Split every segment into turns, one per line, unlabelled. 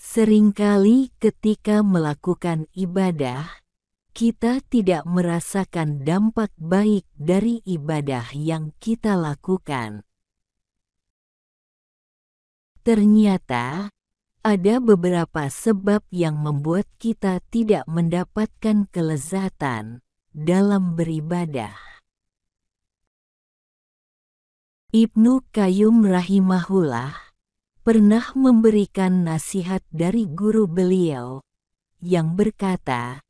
Seringkali ketika melakukan ibadah, kita tidak merasakan dampak baik dari ibadah yang kita lakukan. Ternyata, ada beberapa sebab yang membuat kita tidak mendapatkan kelezatan dalam beribadah. Ibnu Qayyim rahimahullah pernah memberikan nasihat dari guru beliau yang berkata,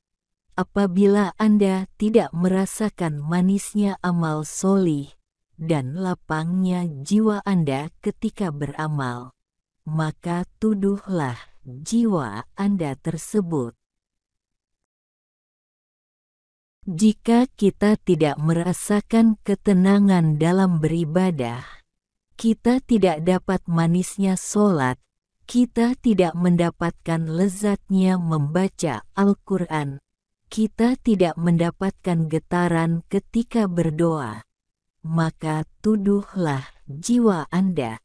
apabila Anda tidak merasakan manisnya amal solih dan lapangnya jiwa Anda ketika beramal, maka tuduhlah jiwa Anda tersebut. Jika kita tidak merasakan ketenangan dalam beribadah, kita tidak dapat manisnya sholat, kita tidak mendapatkan lezatnya membaca Al-Quran, kita tidak mendapatkan getaran ketika berdoa, maka tuduhlah jiwa Anda.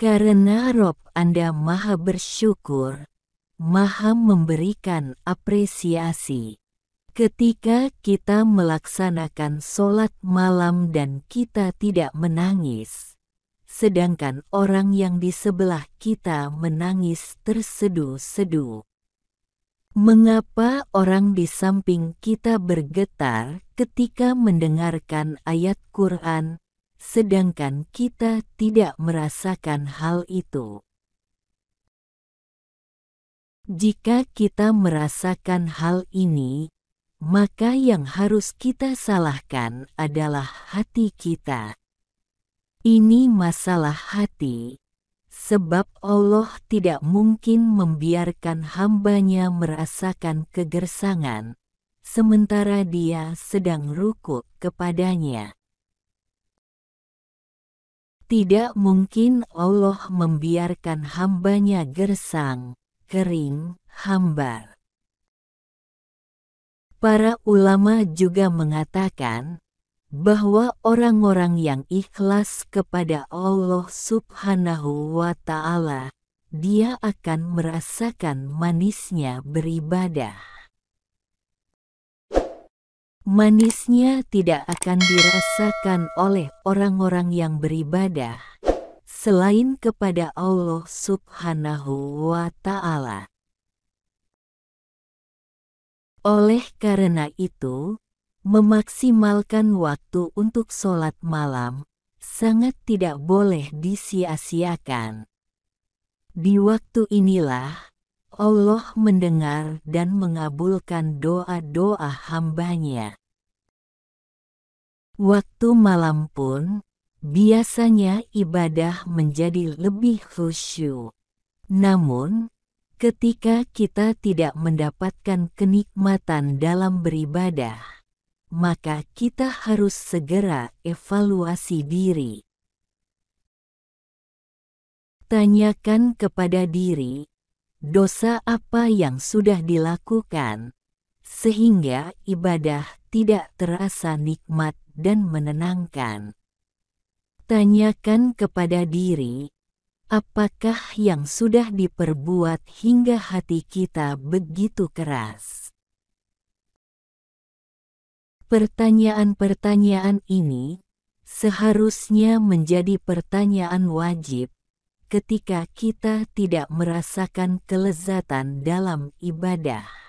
Karena Rob Anda maha bersyukur, maha memberikan apresiasi. Ketika kita melaksanakan sholat malam dan kita tidak menangis, sedangkan orang yang di sebelah kita menangis terseduh-seduh. Mengapa orang di samping kita bergetar ketika mendengarkan ayat Quran, sedangkan kita tidak merasakan hal itu? Jika kita merasakan hal ini, maka yang harus kita salahkan adalah hati kita. Ini masalah hati, sebab Allah tidak mungkin membiarkan hambanya merasakan kegersangan, sementara dia sedang rukuk kepadanya. Tidak mungkin Allah membiarkan hambanya gersang, kering, hambar. Para ulama juga mengatakan bahwa orang-orang yang ikhlas kepada Allah Subhanahu wa Ta'ala, dia akan merasakan manisnya beribadah. Manisnya tidak akan dirasakan oleh orang-orang yang beribadah selain kepada Allah Subhanahu wa Ta'ala. Oleh karena itu, memaksimalkan waktu untuk sholat malam sangat tidak boleh disia-siakan. Di waktu inilah Allah mendengar dan mengabulkan doa-doa hambanya. Waktu malam pun biasanya ibadah menjadi lebih khusyuk. Namun, ketika kita tidak mendapatkan kenikmatan dalam beribadah, maka kita harus segera evaluasi diri. Tanyakan kepada diri, dosa apa yang sudah dilakukan, sehingga ibadah tidak terasa nikmat dan menenangkan. Tanyakan kepada diri, apakah yang sudah diperbuat hingga hati kita begitu keras? Pertanyaan-pertanyaan ini seharusnya menjadi pertanyaan wajib ketika kita tidak merasakan kelezatan dalam ibadah.